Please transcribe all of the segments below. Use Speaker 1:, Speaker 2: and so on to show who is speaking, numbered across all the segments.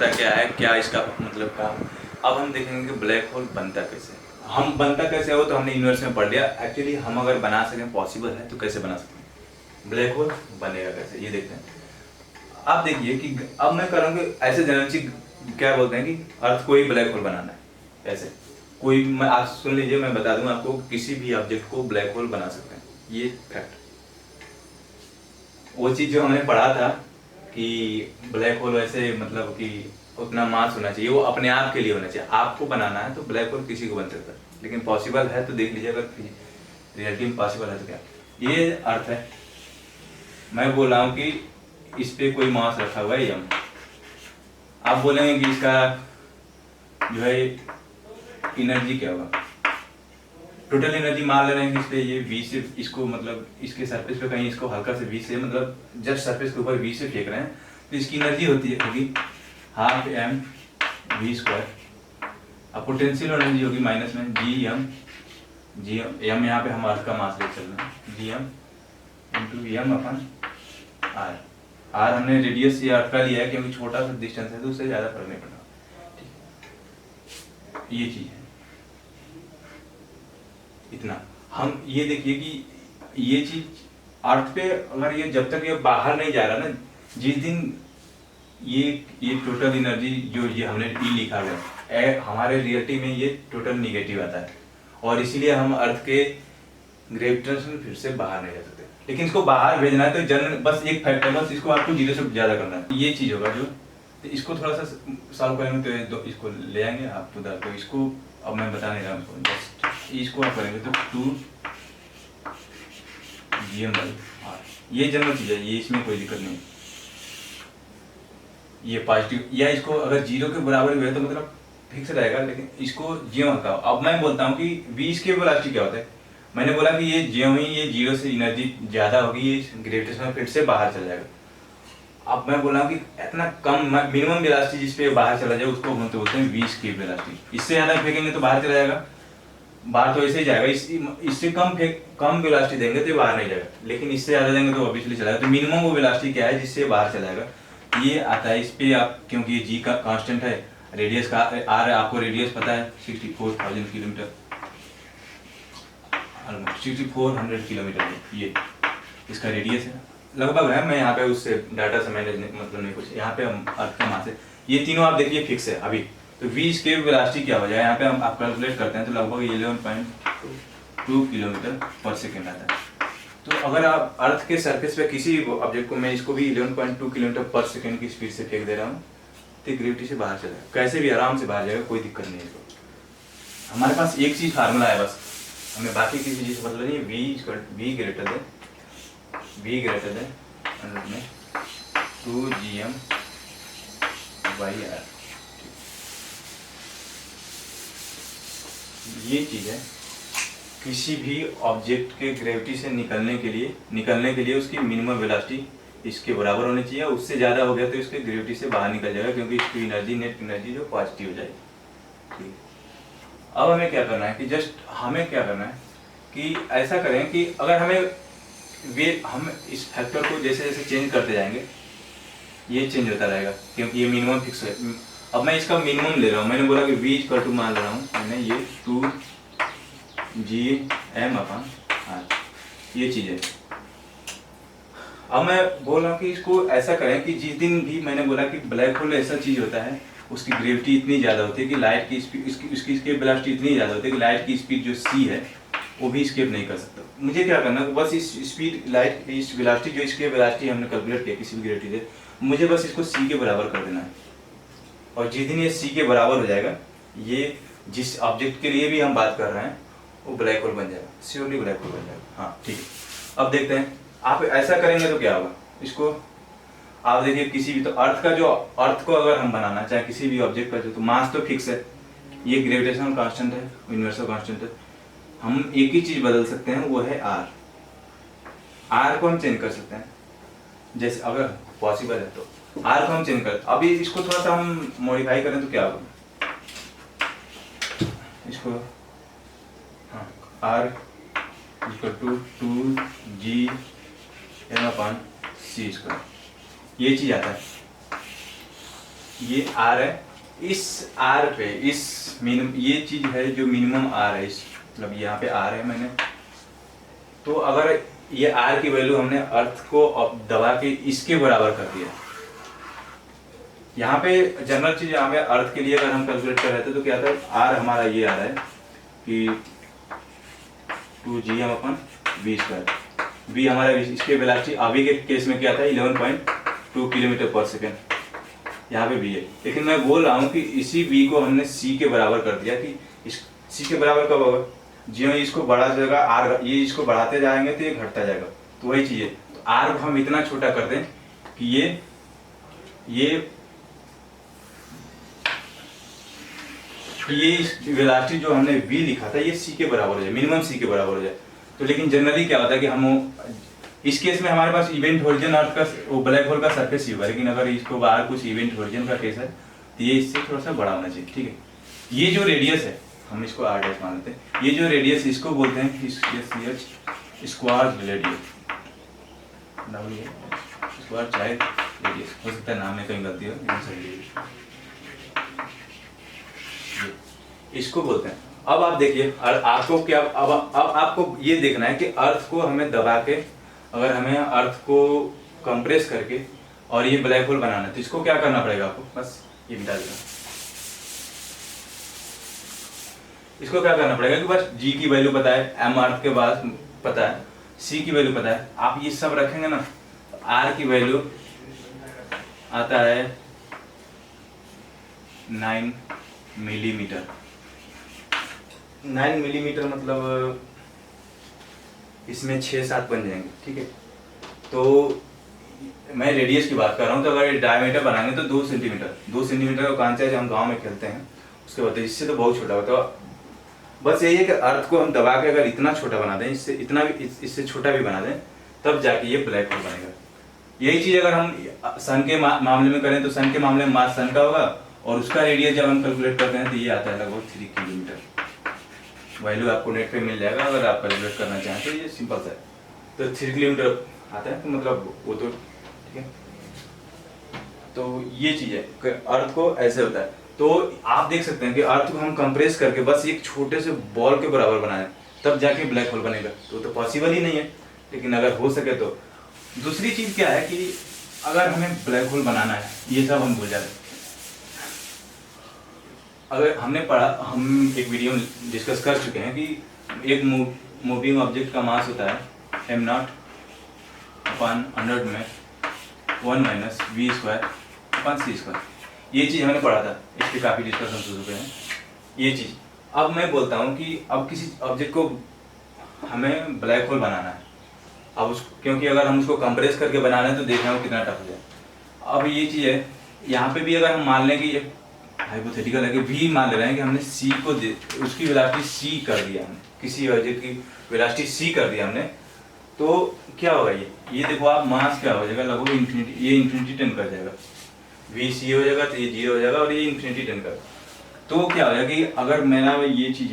Speaker 1: होता क्या है, क्या इसका मतलब का। अब हम देखेंगे कि ब्लैक होल बनता कैसे। हम बनता कैसे हो तो हमने यूनिवर्स में पढ़ लिया। एक्चुअली हम अगर बना सकें, पॉसिबल है तो कैसे बना सकते हैं, ब्लैक होल बनेगा कैसे, ये देखते हैं। आप देखिए कि अब मैं करूँगी ऐसे जनरल चीज, क्या बोलते हैं कि अर्थ को ही ब्लैक होल बनाना है ऐसे। कोई मैं आज सुन लीजिए, मैं बता दूं आपको, किसी भी ऑब्जेक्ट को ब्लैक होल बना सकते हैं, ये फैक्ट। वो चीज़ जो हमने पढ़ा था कि ब्लैक होल वैसे मतलब कि उतना मास होना चाहिए, वो अपने आप के लिए होना चाहिए। आपको बनाना है तो ब्लैक होल किसी को बन सकता है, लेकिन पॉसिबल है तो देख लीजिए, अगर रियलिटी में पॉसिबल है तो क्या। ये अर्थ है, मैं बोल रहा हूँ कि इस पे कोई मास रखा हुआ है यम। आप बोलेंगे कि इसका जो है एनर्जी क्या होगा, टोटल एनर्जी मान ले रहे हैं कि इस पे ये V से इसको मतलब इसके सरफेस पे कहीं इसको हल्का से V से मतलब जस्ट सरफेस के ऊपर V से फेंक रहे हैं, तो इसकी एनर्जी होगी हाफ एम वी स्क्वायर। अब पोटेंशियल एनर्जी होगी माइनस में जी एम यहाँ पे हम अर्थ का मास ले चल रहे हैं, G M into M upon R. R हमने रेडियस ये अर्थ का लिया है क्योंकि छोटा सा डिस्टेंस है तो उससे ज़्यादा फर्क नहीं पड़ता। ठीक, ये चीज़ है इतना। हम ये देखिए कि ये चीज अर्थ पे अगर ये जब तक ये बाहर नहीं जा रहा ना, जिस दिन ये टोटल एनर्जी जो ये हमने ई लिखा हुआ है, हमारे रियलिटी में ये टोटल निगेटिव आता है, और इसीलिए हम अर्थ के ग्रेविटेशनल फील्ड से बाहर नहीं जा सकते। लेकिन इसको बाहर भेजना है तो जनरल बस एक फैक्ट है, बस इसको आपको 0 से ज़्यादा करना है, ये चीज़ होगा जो। तो इसको थोड़ा सा सॉल्व करेंगे तो इसको ले आएंगे आप उधर, तो इसको अब मैं बता नहीं रहा हूँ, जस्ट इसको आप करेंगे तो 2 GM/R। ये जनरल चीज़ है, ये इसमें कोई दिक्कत नहीं। ये पॉजिटिव या इसको अगर 0 के बराबर हुए तो मतलब फिक्स रहेगा, लेकिन इसको ज्यों हटाओ। अब मैं बोलता हूँ कि V इसके वेलोसिटी क्या होता है। मैंने बोला कि ये ज्यों ही ये 0 से एनर्जी ज़्यादा होगी, ये ग्रेविटेशनल फील्ड से बाहर चला जाएगा। अब मैं बोला कि इतना कम मिनिमम वेलोसिटी जिस पे बाहर चला जाए उसको हम तो बोलते हैं V स्केप वेलोसिटी। इससे ज़्यादा फेंकेंगे तो बाहर चला जाएगा, बाहर तो ऐसे ही जाएगा। इससे कम वेलोसिटी देंगे तो बाहर नहीं जाएगा, लेकिन इससे ज़्यादा देंगे तो ऑब्वियसली चलाएगा। तो मिनिमम वो वेलोसिटी क्या है जिससे बाहर चलाएगा, ये आता है। इस पे आप क्योंकि ये G का कांस्टेंट है, रेडियस का R आपको रेडियस पता है 64,000 किलोमीटर, 6400 किलोमीटर ये इसका रेडियस है लगभग है। मैं यहाँ पे उससे डाटा से मैंने मतलब नहीं कुछ, यहाँ पे हम अर्थ के मास से ये तीनों आप देखिए फिक्स है अभी। तो V इसके वेलोसिटी क्या हो जाए, यहाँ पे हम आप कैलकुलेट करते हैं तो लगभग 11.2 किलोमीटर पर सेकेंड आता है। तो अगर आप अर्थ के सरफेस पे किसी ऑब्जेक्ट को, मैं इसको भी 11.2 किलोमीटर पर सेकेंड की स्पीड से फेंक दे रहा हूँ, तो ग्रेविटी से बाहर चला जाएगा, कैसे भी आराम से बाहर जाएगा, कोई दिक्कत नहीं है इसको। हमारे पास एक चीज़ फार्मूला है बस, हमें बाकी किसी चीज़ से मतलब नहीं है। V ग्रेटर देन अंडर में 2GM/R। ये चीज़ है, किसी भी ऑब्जेक्ट के ग्रेविटी से निकलने के लिए उसकी मिनिमम वेलोसिटी इसके बराबर होनी चाहिए। उससे ज़्यादा हो गया तो इसके ग्रेविटी से बाहर निकल जाएगा, क्योंकि इसकी एनर्जी नेट एनर्जी जो पॉजिटिव हो जाएगी। ठीक, अब हमें क्या करना है कि जस्ट हमें क्या करना है कि ऐसा करें कि अगर हम इस फैक्टर को जैसे जैसे चेंज करते जाएंगे ये चेंज होता रहेगा, क्योंकि ये मिनिमम फिक्स है। अब मैं इसका मिनिमम ले रहा हूँ, मैंने बोला कि V मान ले रहा हूँ मैंने, ये 2GM/R ये चीज़ है। अब मैं बोल रहा हूँ कि इसको ऐसा करें कि जिस दिन भी मैंने बोला कि ब्लैक होल ऐसा चीज़ होता है, उसकी ग्रेविटी इतनी ज़्यादा होती है कि लाइट की स्पीड उसकी स्केप वेलोसिटी इतनी ज़्यादा होती है कि लाइट की स्पीड जो c है वो भी स्केप नहीं कर सकता। मुझे क्या करना है, बस इस स्पीड लाइट की इस वेलोसिटी जो इसके वेलोसिटी हमने कैलकुलेट किया किसी भी ग्रेविटी से, मुझे बस इसको c के बराबर कर देना है। और जिस दिन ये c के बराबर हो जाएगा, ये जिस ऑब्जेक्ट के लिए भी हम बात कर रहे हैं वो ब्लैक होल बन जाएगा, श्योरली ब्लैक होल बन जाएगा। हाँ ठीक है, अब देखते हैं आप ऐसा करेंगे तो क्या होगा। इसको आप देखिए, किसी भी तो अर्थ को अगर हम बनाना चाहे किसी भी ऑब्जेक्ट का, जो तो मास तो फिक्स है, ये ग्रेविटेशनल कांस्टेंट है, यूनिवर्सल कांस्टेंट है। हम एक ही चीज बदल सकते हैं, वो है आर को हम चेंज कर सकते हैं, जैसे अगर पॉसिबल है तो आर को हम चेंज कर। अभी इसको थोड़ा सा हम मॉडिफाई करें तो क्या होगा, इसको हाँ R = 2GM/c², ये चीज आता है। ये आर है, इस आर पे इस मिनिमम ये चीज है जो मिनिमम आर है, इस मतलब यहाँ पे आर है मैंने, तो अगर ये आर की वैल्यू हमने अर्थ को दबा के इसके बराबर कर दिया, यहाँ पे जनरल चीज यहाँ पे अर्थ के लिए अगर हम कैलकुलेट कर रहे थे तो क्या था, आर हमारा ये आ रहा है कि 2gm/v², v हमारा इसके वेलोसिटी अभी के केस में क्या था 11.2 किलोमीटर पर सेकेंड, यहाँ पे v है। लेकिन मैं बोल रहा हूँ कि इसी v को हमने c के बराबर कर दिया कि इस c के बराबर कब होगा, जो इसको बढ़ा जाएगा r, ये इसको बढ़ाते जाएंगे तो ये घटता जाएगा, तो वही चीज़ है। तो r को हम इतना छोटा कर दें कि ये इस वेलोसिटी जो हमने v लिखा था ये c के बराबर हो जाए, मिनिमम c के बराबर हो जाए। तो लेकिन जनरली क्या होता है कि हम इस केस में हमारे पास इवेंट होरिजन अर्थ का वो ब्लैक होल का सरफेस ही होगा, लेकिन अगर इसको बाहर कुछ इवेंट होरिजन का केस है तो ये इससे थोड़ा सा बड़ा होना चाहिए, ठीक है। ये जो रेडियस है हम इसको r डैश मान लेते हैं, ये जो रेडियस इसको बोलते हैं स्क्वायर रेडियस, स्क्वायर चाहे रेडियस हो सकता है, नाम में कहीं गलती हो, इसको बोलते हैं। अब आप देखिए आपको क्या, अब आपको ये देखना है कि अर्थ को हमें दबा के, अगर हमें अर्थ को कंप्रेस करके और ये ब्लैक होल बनाना है तो इसको क्या करना पड़ेगा आपको, बस ये मिटा देना। इसको क्या करना पड़ेगा कि बस g की वैल्यू पता है, m अर्थ के बाद पता है, c की वैल्यू पता है, आप ये सब रखेंगे ना तो r की वैल्यू आता है 9 मिलीमीटर। 9 मिलीमीटर मतलब इसमें 6-7 बन जाएंगे, ठीक है। तो मैं रेडियस की बात कर रहा हूँ, तो अगर डायमीटर बनाएंगे तो 2 सेंटीमीटर, 2 सेंटीमीटर का कांचा है जो हम गांव में खेलते हैं उसके बाद, इससे तो बहुत छोटा होता है। बस यही है कि अर्थ को हम दबा के अगर इतना छोटा बना दें, इससे इतना भी इससे छोटा भी बना दें, तब जाके ये ब्लैक होल बनेगा। यही चीज़ अगर हम सन के मामले में करें तो सन के मामले में मास सन का होगा और उसका रेडियस जब हम कैलकुलेट करते हैं तो ये आता है लगभग 3 किलोमीटर। वैल्यू आपको नेट पे मिल जाएगा अगर आप कैलकुलेट करना चाहें तो, ये सिंपल सा है। तो 3 किलोमीटर आता है, तो मतलब वो तो ठीक है। तो ये चीज़ है, अर्थ को ऐसे होता है। तो आप देख सकते हैं कि अर्थ को हम कंप्रेस करके बस एक छोटे से बॉल के बराबर बनाएं तब जाके ब्लैक होल बनेगा, तो पॉसिबल ही नहीं है। लेकिन अगर हो सके तो दूसरी चीज़ क्या है कि अगर हमें ब्लैक होल बनाना है, ये सब हम भूल जाते हैं। अगर हमने पढ़ा, हम एक वीडियो में डिस्कस कर चुके हैं कि एक मूविंग ऑब्जेक्ट का मास होता है m0/100 में 1 - v²/c²। ये चीज़ हमने पढ़ा था, इसके काफ़ी डिस्कशन हो चुके हैं ये चीज़। अब मैं बोलता हूँ कि अब किसी ऑब्जेक्ट को हमें ब्लैक होल बनाना है, अब उसको क्योंकि अगर हम उसको कंप्रेस करके बनाना है तो देखना हो कितना टफ हो जाए। अब ये चीज़ है, यहाँ पे भी अगर हम मान लें कि ये हाइपोथेटिकल है कि v मान ले रहे हैं कि हमने c को उसकी वेलोसिटी c कर दिया, हमने किसी ऑब्जेक्ट की वेलोसिटी c कर दिया हमने, तो क्या होगा ये देखो आप, मास क्या हो जाएगा लगभग इन्फिनिटी, ये इन्फिनिटी टेंड कर जाएगा, v c हो जाएगा तो ये 0 हो जाएगा और ये इन्फिनिटी टेंड कर। तो क्या हो जाएगा कि अगर मेरा ये चीज़,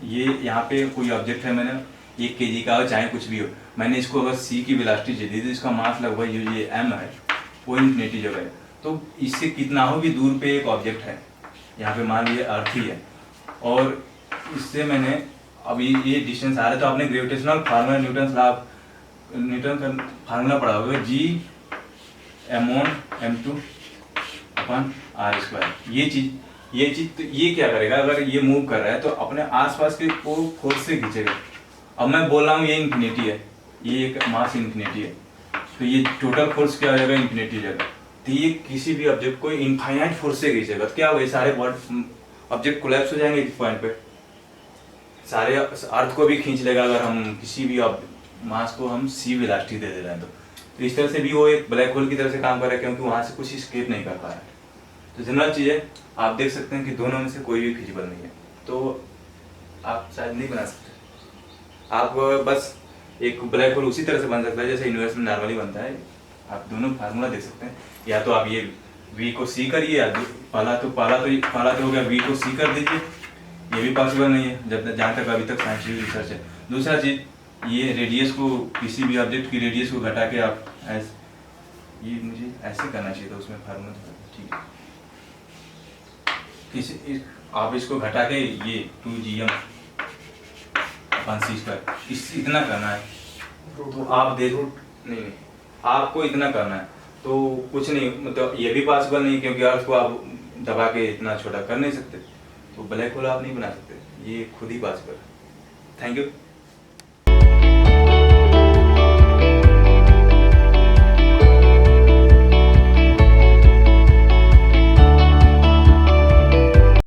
Speaker 1: ये यहाँ पे कोई ऑब्जेक्ट है, मैंने 1 kg का हो चाहे कुछ भी हो, मैंने इसको अगर c की वेलोसिटी दे दी तो इसका मास लगभग ये m है, वो इन्फिनिटी जगह है। तो इससे कितना हो भी दूर पे एक ऑब्जेक्ट है, यहाँ पे मान लीजिए अर्थ ही है, और इससे मैंने अभी ये डिस्टेंस आ रहा है, तो आपने ग्रेविटेशनल फार्मूला न्यूटन का फार्मूला पढ़ा होगा, G/m2/r²। ये चीज़ तो ये क्या करेगा, अगर ये मूव कर रहा है तो अपने आसपास के को फोर्स से खींचेगा। अब मैं बोल रहा हूँ ये इन्फिनिटी है, ये एक मास इन्फिनिटी है, तो ये टोटल फोर्स क्या हो जाएगा, इन्फिनिटी जाएगा। तो ये किसी भी ऑब्जेक्ट को इनफाइनाइट फोर्स से खींचेगा, तो क्या होगा, सारे ऑब्जेक्ट कोलैप्स हो जाएंगे इस पॉइंट पे, सारे अर्थ को भी खींच लेगा अगर हम किसी भी मास को हम c वेलोसिटी दे रहे हैं तो इस तरह से भी वो एक ब्लैक होल की तरह से काम कर रहा है, क्योंकि वहाँ से कुछ एस्केप नहीं कर पा रहा है। तो जनरल चीज़ है, आप देख सकते हैं कि दोनों में से कोई भी फिजिबल नहीं है, तो आप शायद नहीं बना सकते। आप बस एक ब्लैक होल उसी तरह से बन सकता है जैसे यूनिवर्स में नॉर्मली बनता है। आप दोनों फार्मूला देख सकते हैं, या तो आप ये v को c करिए, या पहला तो हो गया v को c कर दीजिए, ये भी पॉसिबल नहीं है जहाँ तक अभी तक साइंटिफिक रिसर्च है। दूसरा चीज़, ये रेडियस को, किसी भी ऑब्जेक्ट की रेडियस को घटा के आप ये मुझे ऐसे करना चाहिए था, उसमें फार्मूला ठीक है। आप इसको घटा के ये 2gm/c², इतना करना है। तो आप दे नहीं, आपको इतना करना है तो कुछ नहीं, मतलब ये भी पॉसिबल नहीं, क्योंकि अर्थ को आप दबा के इतना छोटा कर नहीं सकते, तो ब्लैक होल आप नहीं बना सकते, ये खुद ही पॉसिबल है। Thank you.